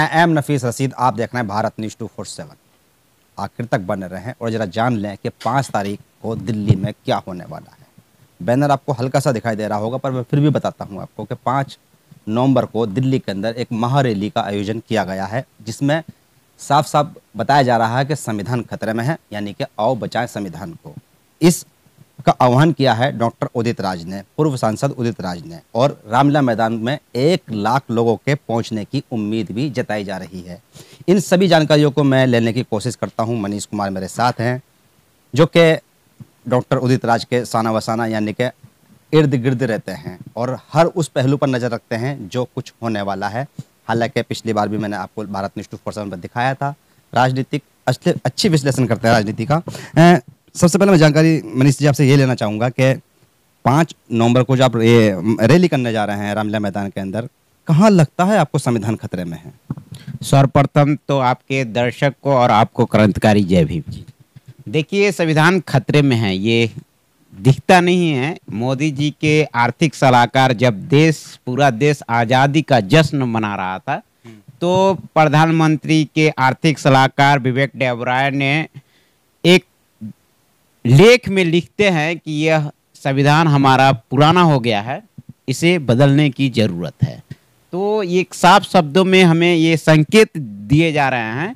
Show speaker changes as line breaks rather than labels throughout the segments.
मैं एम नफीस रशीद, आप देख रहे हैं भारत न्यूज़ 247। आखिर तक बने रहें और ज़रा जान लें कि 5 तारीख को दिल्ली में क्या होने वाला है। बैनर आपको हल्का सा दिखाई दे रहा होगा, पर मैं फिर भी बताता हूं आपको कि 5 नवंबर को दिल्ली के अंदर एक महारैली का आयोजन किया गया है, जिसमें साफ साफ बताया जा रहा है कि संविधान खतरे में है, यानी कि आओ बचाएं संविधान को। इस का आह्वान किया है डॉक्टर उदित राज ने, पूर्व सांसद उदित राज ने, और रामलीला मैदान में 1 लाख लोगों के पहुंचने की उम्मीद भी जताई जा रही है। इन सभी जानकारियों को मैं लेने की कोशिश करता हूं। मनीष कुमार मेरे साथ हैं, जो कि डॉक्टर उदित राज के साना वसाना यानी कि इर्द गिर्द रहते हैं और हर उस पहलू पर नज़र रखते हैं जो कुछ होने वाला है। हालांकि पिछली बार भी मैंने आपको भारत न्यूज़ 247 पर दिखाया था, राजनीतिक अच्छी विश्लेषण करते हैं राजनीति का। सबसे पहले मैं जानकारी मनीष जी आपसे ये लेना चाहूँगा कि 5 नवंबर को जो आप ये रैली करने जा रहे हैं रामलीला मैदान के अंदर, कहाँ लगता है आपको संविधान खतरे में है?
सर्वप्रथम तो आपके दर्शक को और आपको क्रांतिकारी जय भीम जी। देखिए, संविधान खतरे में है ये दिखता नहीं है। मोदी जी के आर्थिक सलाहकार जब पूरा देश आज़ादी का जश्न मना रहा था, तो प्रधानमंत्री के आर्थिक सलाहकार विवेक देबरॉय ने एक लेख में लिखते हैं कि यह संविधान हमारा पुराना हो गया है, इसे बदलने की ज़रूरत है। तो ये साफ शब्दों में हमें ये संकेत दिए जा रहे हैं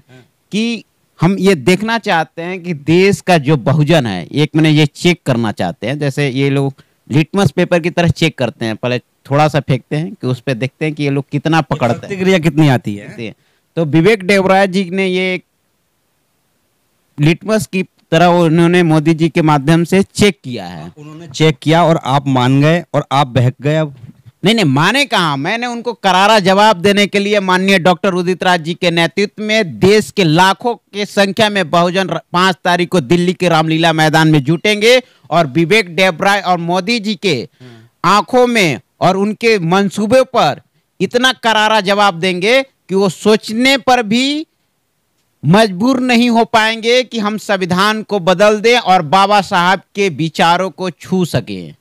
कि हम ये देखना चाहते हैं कि देश का जो बहुजन है, एक मैंने ये चेक करना चाहते हैं, जैसे ये लोग लिटमस पेपर की तरह चेक करते हैं, पहले थोड़ा सा फेंकते हैं कि उस पर देखते हैं कि ये लोग कितना पकड़ते हैं,
प्रतिक्रिया कितनी आती है।
तो विवेक देबरॉय जी ने ये लिटमस की तरह उन्होंने मोदी जी के माध्यम से चेक किया है।
उन्होंने चेक किया और आप मान गए और आप बहक गए। अब
नहीं, माने कहाँ, मैंने उनको करारा जवाब देने के लिए माननीय डॉक्टर उदित राज जी के नेतृत्व में देश के लाखों के संख्या में बहुजन 5 तारीख को दिल्ली के रामलीला मैदान में जुटेंगे और विवेक देबरॉय और मोदी जी के आंखों में और उनके मंसूबे पर इतना करारा जवाब देंगे कि वो सोचने पर भी मजबूर नहीं हो पाएंगे कि हम संविधान को बदल दें और बाबा साहब के विचारों को छू सकें।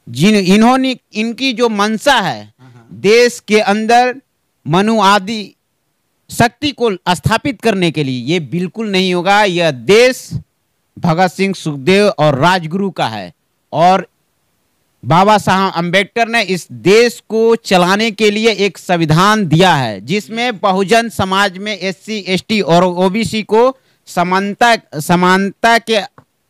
इन्होंने इनकी जो मंशा है देश के अंदर मनुवादी शक्ति को स्थापित करने के लिए, ये बिल्कुल नहीं होगा। यह देश भगत सिंह, सुखदेव और राजगुरु का है और बाबा साहब अंबेडकर ने इस देश को चलाने के लिए एक संविधान दिया है, जिसमें बहुजन समाज में SC, ST और OBC को समानता के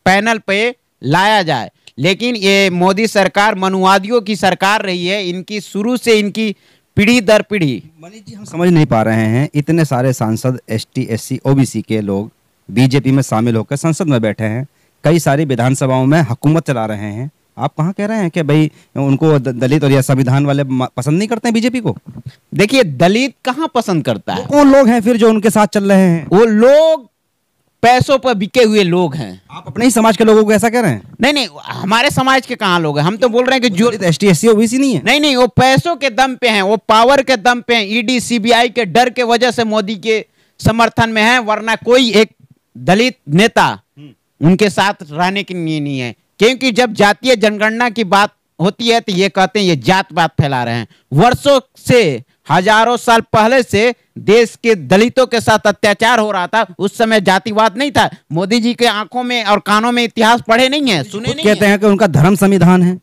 पैनल पे लाया जाए। लेकिन ये मोदी सरकार मनुवादियों की सरकार रही है, इनकी शुरू से इनकी पीढ़ी दर पीढ़ी।
मनीष जी, हम समझ नहीं पा रहे हैं, इतने सारे सांसद ST, SC, OBC के लोग बीजेपी में शामिल होकर संसद में बैठे हैं, कई सारी विधानसभाओं में हुकूमत चला रहे हैं। आप कहाँ कह रहे हैं कि भाई उनको दलित और या संविधान वाले पसंद नहीं करते हैं बीजेपी को?
देखिए, दलित कहाँ पसंद करता है?
कौन लोग हैं फिर जो उनके साथ चल रहे हैं?
वो लोग पैसों पर बिके हुए लोग हैं।
आप अपने ही समाज के लोगों को ऐसा कह रहे हैं?
नहीं, हमारे समाज के कहाँ लोग हैं? हम तो बोल रहे हैं कि जो
ST, SC, OBC नहीं है।
नहीं, वो पैसों के दम पे हैं, वो पावर के दम पे हैं, ED, CBI के डर के वजह से मोदी के समर्थन में है, वरना कोई एक दलित नेता उनके साथ रहने के लिए नहीं है। क्योंकि जब जातीय जनगणना की बात होती है तो ये कहते हैं ये जात पात फैला रहे हैं। वर्षों से, हजारों साल पहले से देश के दलितों के साथ अत्याचार हो रहा था, उस समय जातिवाद नहीं था। मोदी जी के आंखों में और कानों में इतिहास पढ़े नहीं है, सुने नहीं।
कहते हैं कि उनका धर्म संविधान है।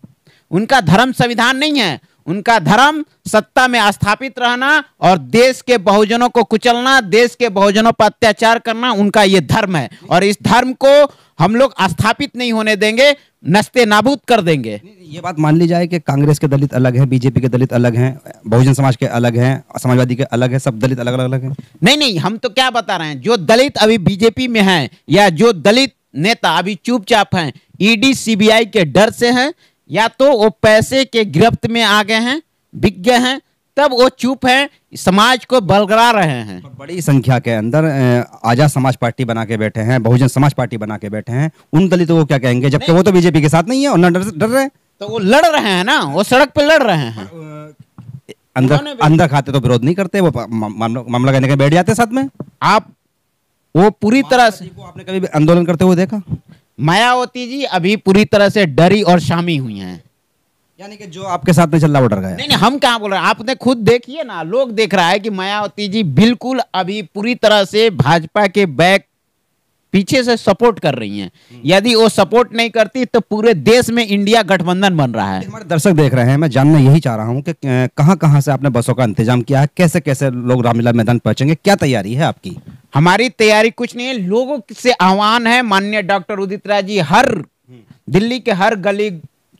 उनका धर्म संविधान नहीं है, उनका धर्म सत्ता में स्थापित रहना और देश के बहुजनों को कुचलना, देश के बहुजनों पर अत्याचार करना, उनका ये धर्म है। और इस धर्म को हम लोग स्थापित नहीं होने देंगे, नस्ते नाबूद कर देंगे।
ये बात मान ली जाए कि कांग्रेस के दलित अलग है, बीजेपी के दलित अलग हैं, बहुजन समाज के अलग हैं, समाजवादी के अलग है, सब दलित अलग अलग हैं।
नहीं, हम तो क्या बता रहे हैं, जो दलित अभी बीजेपी में हैं या जो दलित नेता अभी चुपचाप हैं, ED, CBI के डर से हैं, या तो वो पैसे के गिरफ्त में आ गए हैं, बिक गए हैं, तब वो चुप हैं, समाज को बलगरा रहे हैं।
बड़ी संख्या के अंदर आजाद समाज पार्टी बना के बैठे हैं, बहुजन समाज पार्टी बना के बैठे हैं, उन दलितों को क्या कहेंगे, जबकि वो तो बीजेपी के साथ नहीं है और ना डर रहे हैं।
तो वो लड़ रहे हैं ना, वो सड़क पे लड़ रहे हैं।
अंदर खाते तो विरोध नहीं करते, वो मामला कहने के बैठ जाते साथ में।
आप वो पूरी तरह से,
आपने कभी आंदोलन करते हुए देखा?
मायावती जी अभी पूरी तरह से डरी और शामी हुई हैं।
यानी कि जो आपके साथ में चल रहा वो डर गया।
नहीं नहीं, हम कहाँ बोल रहे हैं, आपने खुद देखिए ना, लोग देख रहा है कि मायावती जी बिल्कुल अभी पूरी तरह से भाजपा के बैक पीछे से सपोर्ट कर रही हैं। यदि वो सपोर्ट नहीं करती तो पूरे देश में इंडिया गठबंधन बन रहा है।
हमारे दर्शक देख रहे हैं, मैं जानना यही चाह रहा हूँ कि कहाँ कहाँ से आपने बसों का इंतजाम किया है, कैसे कैसे लोग रामलीला मैदान पहुंचेंगे, क्या तैयारी है आपकी?
हमारी तैयारी कुछ नहीं है, लोगों से आह्वान है, माननीय डॉक्टर उदित राज जी हर दिल्ली के हर गली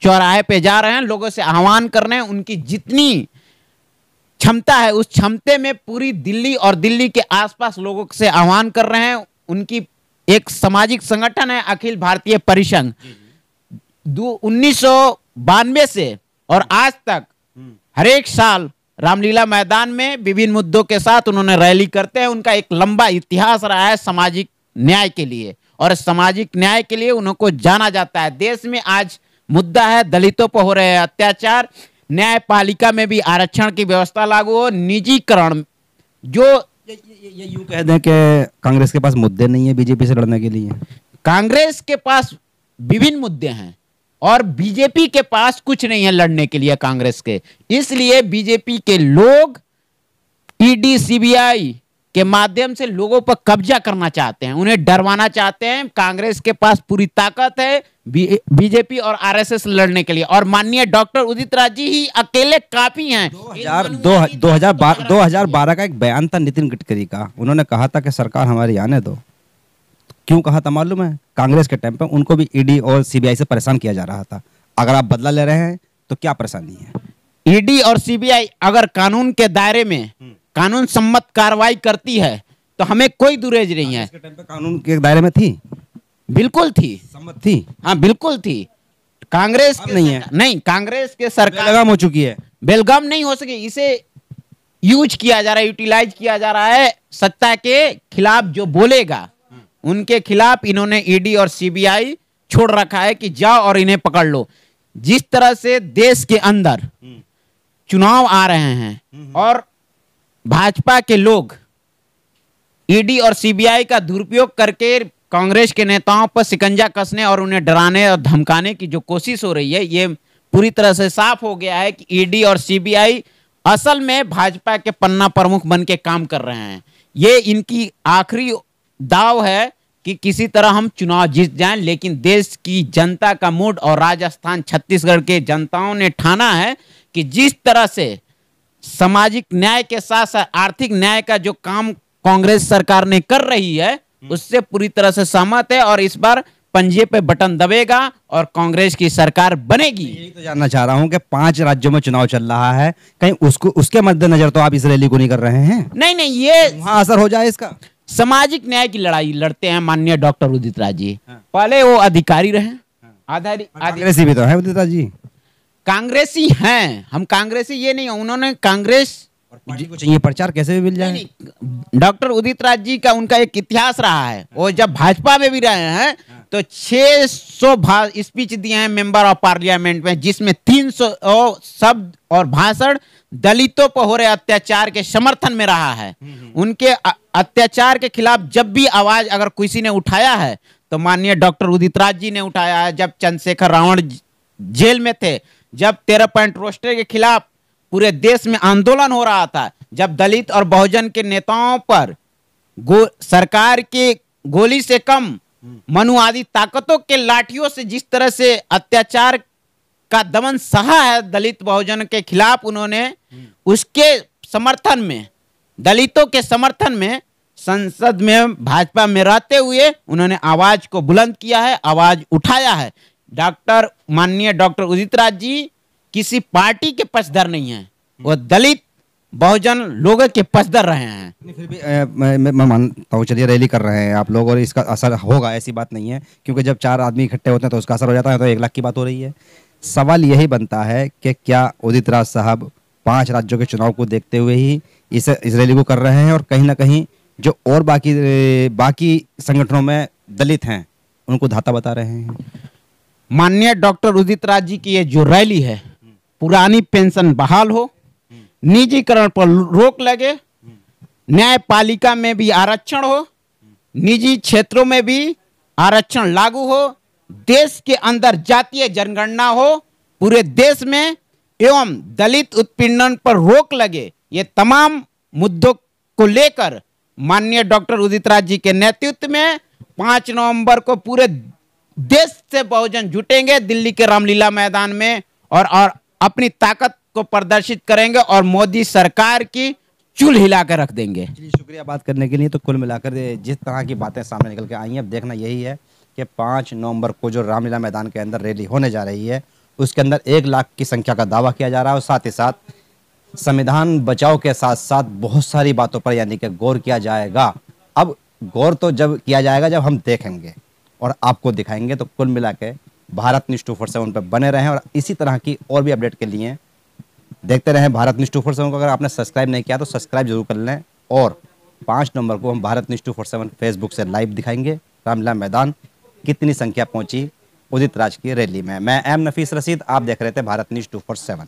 चौराहे पे जा रहे हैं, लोगों से आह्वान कर रहे हैं, उनकी जितनी क्षमता है उस क्षमते में पूरी दिल्ली और दिल्ली के आसपास लोगों से आह्वान कर रहे हैं। उनकी एक सामाजिक संगठन है अखिल भारतीय परिसंघ, 1992 से और आज तक हर एक साल रामलीला मैदान में विभिन्न मुद्दों के साथ उन्होंने रैली करते हैं। उनका एक लंबा इतिहास रहा है सामाजिक न्याय के लिए, और सामाजिक न्याय के लिए उनको जाना जाता है। देश में आज मुद्दा है दलितों पर हो रहे अत्याचार, न्यायपालिका में भी आरक्षण की व्यवस्था लागू हो, निजीकरण। जो
ये यूं कह दें कि कांग्रेस के पास मुद्दे नहीं है बीजेपी से लड़ने के लिए?
कांग्रेस के पास विभिन्न मुद्दे हैं और बीजेपी के पास कुछ नहीं है लड़ने के लिए कांग्रेस के। इसलिए बीजेपी के लोग ईडी सीबीआई के माध्यम से लोगों पर कब्जा करना चाहते हैं, उन्हें डरवाना चाहते हैं। कांग्रेस के पास पूरी ताकत है बीजेपी और आरएसएस लड़ने के लिए, और माननीय डॉक्टर उदित राज जी ही अकेले काफी हैं।
2012 का एक बयान था नितिन गडकरी का, उन्होंने कहा था कि सरकार हमारी आने दो। क्यों कहा था मालूम है? कांग्रेस के टाइम पे उनको भी ईडी और सीबीआई से परेशान किया जा रहा था। अगर आप बदला ले रहे हैं तो क्या परेशानी है?
ईडी और सीबीआई अगर कानून के दायरे में कानून सम्मत कार्रवाई करती है तो हमें कोई गुरेज नहीं है।
टाइम पे कानून के दायरे में थी,
बिल्कुल थी,
सम्मत थी।
हाँ बिल्कुल थी। कांग्रेस
नहीं है,
नहीं, कांग्रेस के सरकार
बेलगाम हो चुकी है।
बेलगाम नहीं हो सके, इसे यूज किया जा रहा है, यूटिलाइज किया जा रहा है। सत्ता के खिलाफ जो बोलेगा उनके खिलाफ इन्होंने ईडी और सीबीआई छोड़ रखा है कि जाओ और इन्हें पकड़ लो। जिस तरह से देश के अंदर चुनाव आ रहे हैं और भाजपा के लोग ईडी और सीबीआई का दुरुपयोग करके कांग्रेस के नेताओं पर शिकंजा कसने और उन्हें डराने और धमकाने की जो कोशिश हो रही है, ये पूरी तरह से साफ हो गया है कि ईडी और सीबीआई असल में भाजपा के पन्ना प्रमुख बन के काम कर रहे हैं। ये इनकी आखिरी दाव है कि किसी तरह हम चुनाव जीत जाएं, लेकिन देश की जनता का मूड और राजस्थान छत्तीसगढ़ के जनताओं ने ठाना है कि जिस तरह से सामाजिक न्याय के साथ साथ आर्थिक न्याय का जो काम कांग्रेस सरकार ने कर रही है उससे पूरी तरह से सहमत है, और इस बार पंजे पे बटन दबेगा और कांग्रेस की सरकार बनेगी।
यही तो जानना चाह रहा हूं कि 5 राज्यों में चुनाव चल रहा है, कहीं उसके मद्देनजर तो आप इस रैली को नहीं कर रहे हैं?
नहीं, ये
वहां असर हो जाए इसका।
सामाजिक न्याय की लड़ाई लड़ते हैं माननीय डॉक्टर उदित राज जी। पहले वो अधिकारी रहे,
कांग्रेसी भी तो है उदित राज जी।
कांग्रेसी हैं, हम कांग्रेसी ये नहीं, उन्होंने कांग्रेस
और पार्टी को चाहिए प्रचार कैसे भी मिल जाए।
डॉक्टर उदित राज जी का उनका एक इतिहास रहा है, वो जब भाजपा में भी रहे हैं तो 600 स्पीच दिए हैं मेंबर ऑफ पार्लियामेंट में, जिसमें 300 शब्द और भाषण दलितों पर हो रहे अत्याचार के समर्थन में रहा है। उनके अत्याचार के खिलाफ जब भी आवाज अगर किसी ने उठाया है तो माननीय डॉक्टर उदित राज जी ने उठाया है। जब चंद्रशेखर रावण जेल में थे, जब 13 पॉइंट रोस्टर के खिलाफ पूरे देश में आंदोलन हो रहा था, जब दलित और बहुजन के नेताओं पर सरकार की गोली से कम मनुवादी ताकतों के लाठियों से जिस तरह से अत्याचार का दमन सहा है दलित बहुजन के खिलाफ, उन्होंने उसके समर्थन में, दलितों के समर्थन में संसद में भाजपा में रहते हुए उन्होंने आवाज को बुलंद किया है, आवाज उठाया है। माननीय डॉक्टर उदित राज जी किसी पार्टी के पक्षधर नहीं है, वो दलित बहुजन लोगों के पक्षधर रहे हैं।
फिर भी मैं मानता हूँ, चलिए रैली कर रहे हैं आप लोग और इसका असर होगा, ऐसी बात नहीं है, क्योंकि जब 4 आदमी इकट्ठे होते हैं तो उसका असर हो जाता है। तो 1 लाख की बात हो रही है। सवाल यही बनता है कि क्या उदित राज साहब 5 राज्यों के चुनाव को देखते हुए ही इस रैली को कर रहे हैं, और कहीं ना कहीं जो और बाकी संगठनों में दलित हैं उनको धाता बता रहे हैं?
माननीय डॉक्टर उदित राज जी की ये जो रैली है, पुरानी पेंशन बहाल हो, निजीकरण पर रोक लगे, न्यायपालिका में भी आरक्षण हो, निजी क्षेत्रों में भी आरक्षण लागू हो, देश के अंदर जातीय जनगणना हो, पूरे देश में एवं दलित उत्पीड़न पर रोक लगे, ये तमाम मुद्दों को लेकर माननीय डॉक्टर उदित राज जी के नेतृत्व में 5 नवंबर को पूरे देश से बहुजन जुटेंगे दिल्ली के रामलीला मैदान में और अपनी ताकत को प्रदर्शित करेंगे और मोदी सरकार की चूल हिला कर रख देंगे।
चलिए, शुक्रिया बात करने के लिए। तो कुल मिलाकर जिस तरह की बातें सामने निकल के आई हैं, अब देखना यही है कि 5 नवंबर को जो रामलीला मैदान के अंदर रैली होने जा रही है उसके अंदर 1 लाख की संख्या का दावा किया जा रहा है और साथ ही साथ संविधान बचाओ के साथ साथ बहुत सारी बातों पर यानी कि गौर किया जाएगा। अब गौर तो जब किया जाएगा जब हम देखेंगे और आपको दिखाएंगे। तो कुल मिला के भारत न्यूज़ 247 पर बने रहें और इसी तरह की और भी अपडेट के लिए देखते रहें भारत न्यूज़ 247 को। अगर आपने सब्सक्राइब नहीं किया तो सब्सक्राइब जरूर कर लें। और 5 नवंबर को हम भारत न्यूज़ 247 फेसबुक से लाइव दिखाएंगे रामलीला मैदान कितनी संख्या पहुंची उदित राज की रैली में। मैं एम नफीस रशीद, आप देख रहे थे भारत न्यूज़ 247।